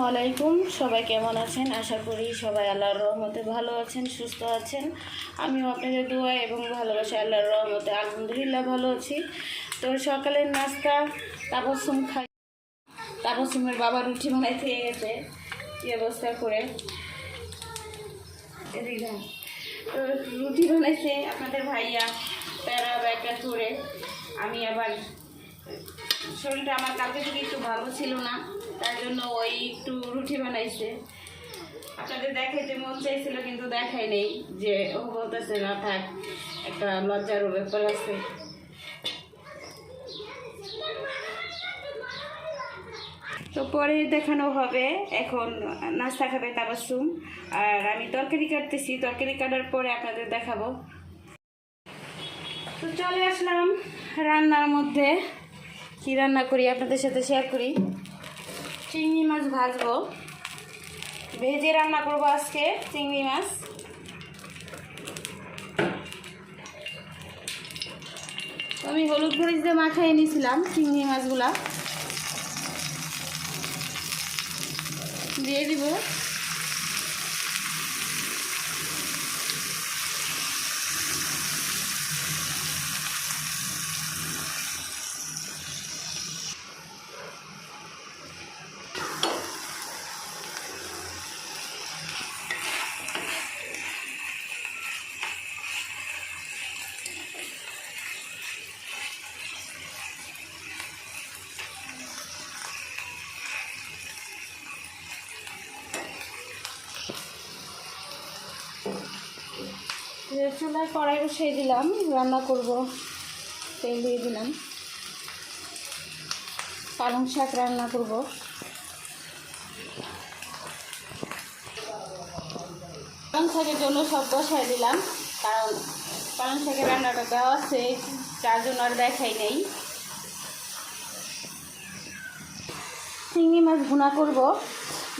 আলাইকুম। সবাই কেমন আছেন? আশা করি সবাই আল্লাহর রহমতে ভালো আছেন, সুস্থ আছেন। আমিও আপনাদের দোয়া এবং ভালোবাসা আল্লাহর রহমতে আলহামদুলিল্লাহ ভালো আছি। তো সকালের নাস্তা তাবাসসুম খাই। তাবাসসুমের বাবা রুটি বানাইতে গেছে কি অবস্থা করে, এদিকে তো রুটি বানাইছে আপনাদের ভাইয়া প্যারা ব্যাগটা করে। আমি আবার শরীরটা আমার কালকে থেকে একটু ভালো ছিল না, তার জন্য ওই একটু রুটি বানাইছে। আপনাদের দেখাইতে মন চাইছিল কিন্তু দেখাই নেই, যে ও বলতেছে না থাক, একটা লজ্জারও ব্যাপার আছে। তো পরে দেখানো হবে। এখন নাস্তা খাবে তাবাসসুম, আর আমি তরকারি কাটতেছি। তরকারি কাটার পরে আপনাদের দেখাবো। তো চলে আসলাম রান্নার মধ্যে। কি রান্না করি আপনাদের সাথে শেয়ার করি। চিংড়ি মাছ ভাজবো, ভেজে রান্না করবো আজকে চিংড়ি মাছ। আমি হলুদ মরিচ দিয়ে মাখাই নিয়েছিলাম চিংড়ি মাছগুলা, দিয়ে দিব। চুলায় কড়াই বসিয়ে দিলাম, রান্না করব। তেল দিয়ে দিলাম, পালং শাক রান্না করব। পালং শাকের জন্য সব বসাই দিলাম, কারণ পালং শাকের রান্নাটা দেওয়া আছে, তার জন্য আর দেখাই নেই। চিংড়ি মাছ ভুনা করব,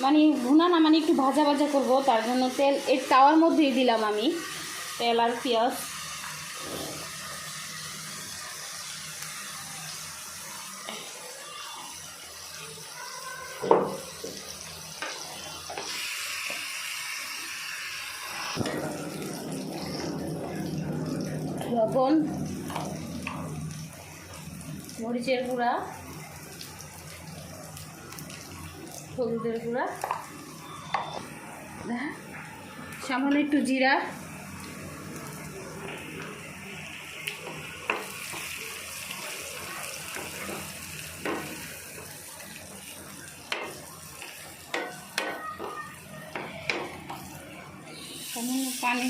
মানে ভুনা না, মানে একটু ভাজা ভাজা করব। তার জন্য তেল এই তাওয়ার মধ্যেই দিলাম আমি, তেল আর পেঁয়াজ। লবণ, মরিচের গুঁড়া, হলুদের গুঁড়া, সামান্য একটু জিরা, সামান্য পানি।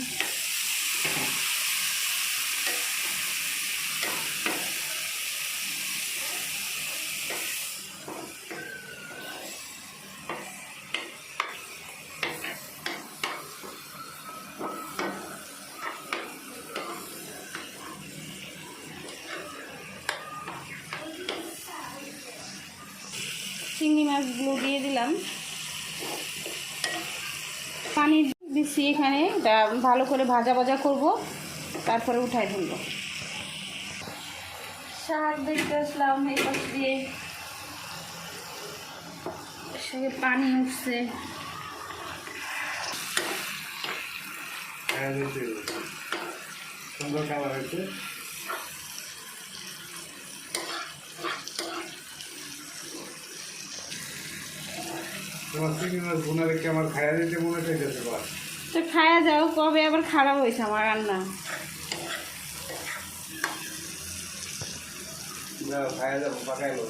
চিংড়ি মাছগুলো দিয়ে দিলাম, পানি দিচ্ছি এখানে। ভালো করে ভাজা ভাজা করব, তারপরে উঠাই ফেলবো। শাক দেখতে আসলাম, এই পাশ দিয়ে শাকে পানি উঠছে। সুন্দর কালার হয়েছে। তোমার চিংড়ি মাছ ভুনা রেখে আমার খাইয়া দিতে মনে চাইতেছে। তো খায়া যাও, কবে আবার খারাপ হয়েছে আমার রান্না। খাইয়া যাবো, পাকাই লোক।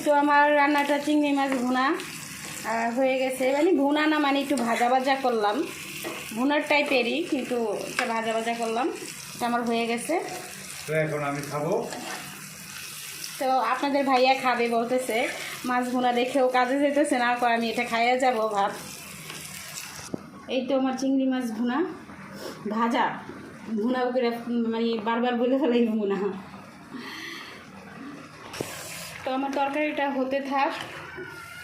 তো আমার রান্নাটা চিংড়ি মাছ ভুনা হয়ে গেছে। মানে ভুনা না, মানে একটু ভাজা ভাজা করলাম, ভুনার টাইপেরই, কিন্তু একটা ভাজা ভাজা করলাম। এটা আমার হয়ে গেছে। তো এখন আমি খাবো। তো আপনাদের ভাইয়া খাবে বলতেছে, মাছ ভুনা দেখেও কাজে যেতেছে না, আমি এটা খাইয়া যাব ভাব। এই তো আমার চিংড়ি মাছ ভুনা ভাজা, ভুনা করে মানে বারবার বলে ফেলাই ভুনা। তো আমার তরকারিটা হতে থাক,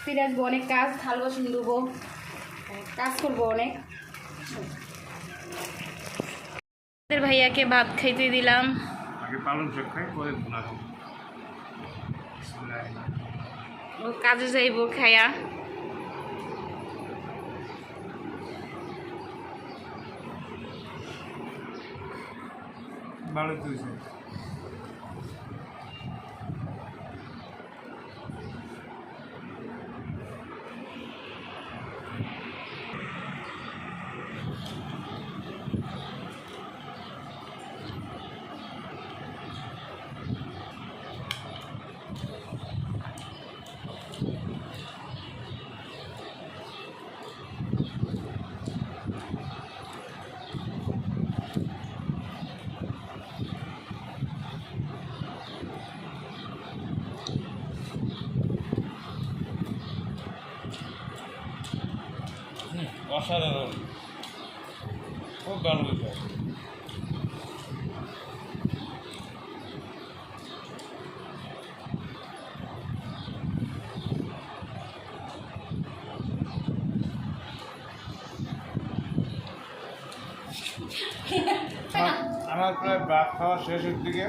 ফিরে আসবো। অনেক কাজ, থাল বাসন ধুবো, কাজ করবো অনেক। ভাইয়াকে ভাত খাইতে দিলাম। আগে পালং শাক খাই, পরে ভুনা। ও কাজে যাইব খায়া। ভালো চলছে। অসাধারণ, খুব ভালো হয়েছে। আমার প্রায় ভাত খাওয়া শেষের দিকে।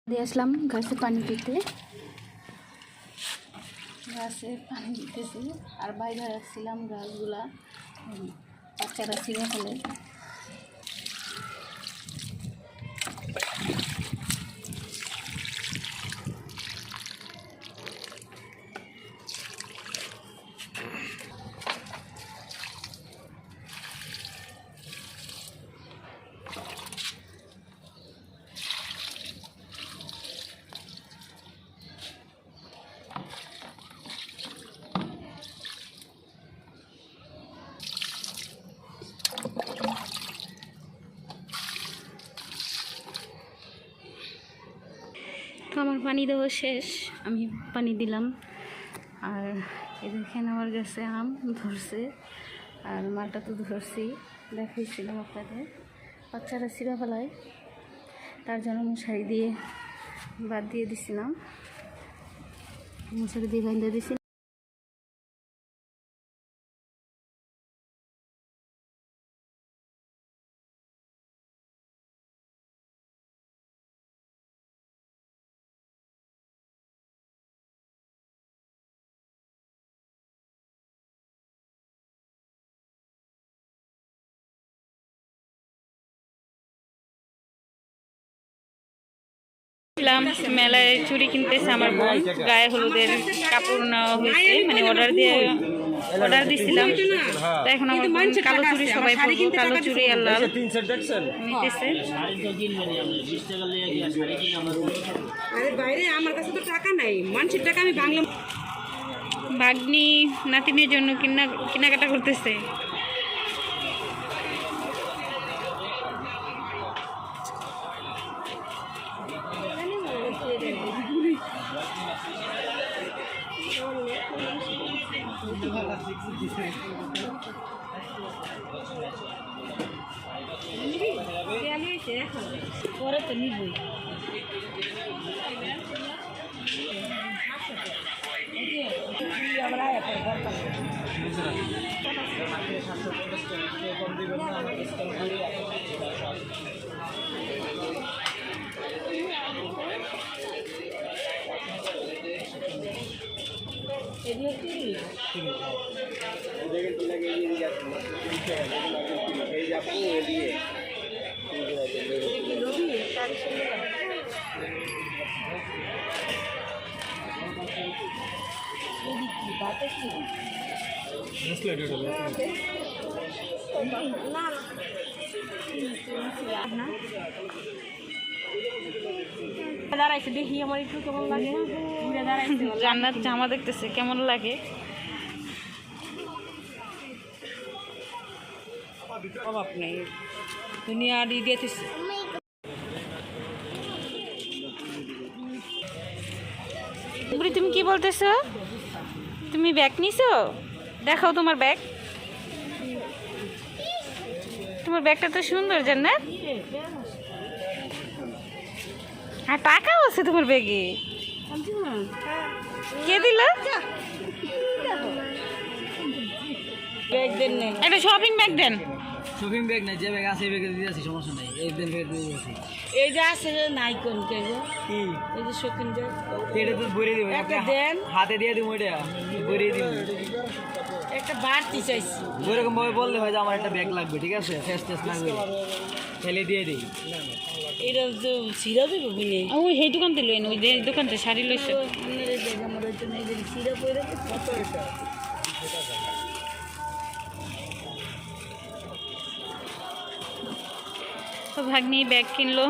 দিয়ে আসলাম গাছে পানি দিতে, গাছে পানি দিতেছি আর বাইরে রাখছিলাম গাছগুলা, বাচ্চারা ছিঁড়ে ফেলে। তো আমার পানি দেওয়া শেষ, আমি পানি দিলাম। আর এই দেখেন আমার গাছে আম ধরছে, আর মালটা তো ধরছি, দেখাইছিলাম আপনাদের। বাচ্চারা ছিঁড়া ফেলায়, তার জন্য মশারি দিয়ে বাদ দিয়ে দিছিলাম, মশারি দিয়ে বাঁধে দিছি। মেলায় চুড়ি কিনতেছে আমার বোন, গায়ে হলুদের কাপড় নেওয়া হয়েছে, মানে অর্ডার দিছিলাম। তো এখন আমার বোন কালো চুড়ি সবাই পরবো, কালো চুড়ি আর লাল নিতেছে। ভাগ্নি নাতিনের জন্য কেনাকাটা করতেছে। পরে তো নিবই। দাঁড়াইছে দেখি আমার একটু কেমন লাগে, জান্নাত জামা দেখতেছে কেমন লাগে। অভাব নেই, দুনিয়া দিয়ে দিতেছে। তুমি কি বলতেছো? তুমি ব্যাগ নিছো? দেখাও তোমার ব্যাগ। তোমার ব্যাগটা তো সুন্দর জান্নাত, আর টাকাও আছে তোমার ব্যাগে। কে দিল? একটা শপিং ব্যাগ দেন। শপিং ব্যাগ নাই, যে ব্যাগ আছে এই ব্যাগে দিয়ে আছি, সমস্যা নাই, এই ব্যাগে দিয়ে আছি। এই যে আছে যে নাই কোন কে গো কি এই যে শৌখিন যে এটা তো ভরে দিব, একটা দেন হাতে দিয়ে দিব, এটা ভরে দিব। একটা বাড়তি চাইছি ওইরকম ভাবে বললে হয় যে আমার একটা ব্যাগ লাগবে, ঠিক আছে, ফেস টেস লাগবে, ফেলে দিয়ে দিই। এটা তো সিরা দেবো কিনে ওই সেই দোকানতে লইন, ওই যে দোকানতে শাড়ি লইছে। আমার ওই তো নেই যে সিরা পরে তো ভাগ্নি ব্যাগ কিনলো।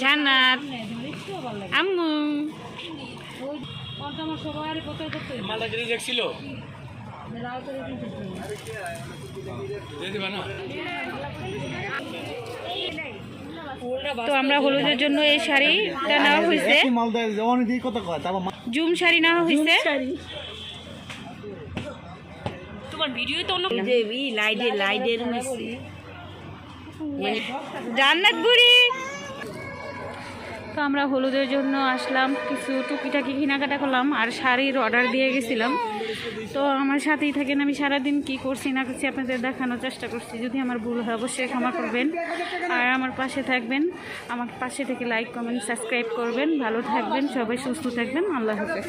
জান্নাত আম্মু মালটা যদি দেখছিল তো আমরা হলুদের জন্য এই শাড়িটা নেওয়া হয়েছে, জুম শাড়ি নেওয়া হয়েছে। তোমার ভিডিও তো অন্য যে লাইডের মিষ্টি জান্নাত বুড়ি। তো আমরা হলুদের জন্য আসলাম, কিছু টুকিটাকি কেনাকাটা করলাম আর শাড়ির অর্ডার দিয়ে গেছিলাম। তো আমার সাথেই থাকেন, আমি সারাদিন কি করছি না করছি আপনাদের দেখানোর চেষ্টা করছি। যদি আমার ভুল হয় অবশ্যই ক্ষমা করবেন আর আমার পাশে থাকবেন। আমার পাশে থেকে লাইক কমেন্ট সাবস্ক্রাইব করবেন। ভালো থাকবেন সবাই, সুস্থ থাকবেন। আল্লাহ হাফেজ।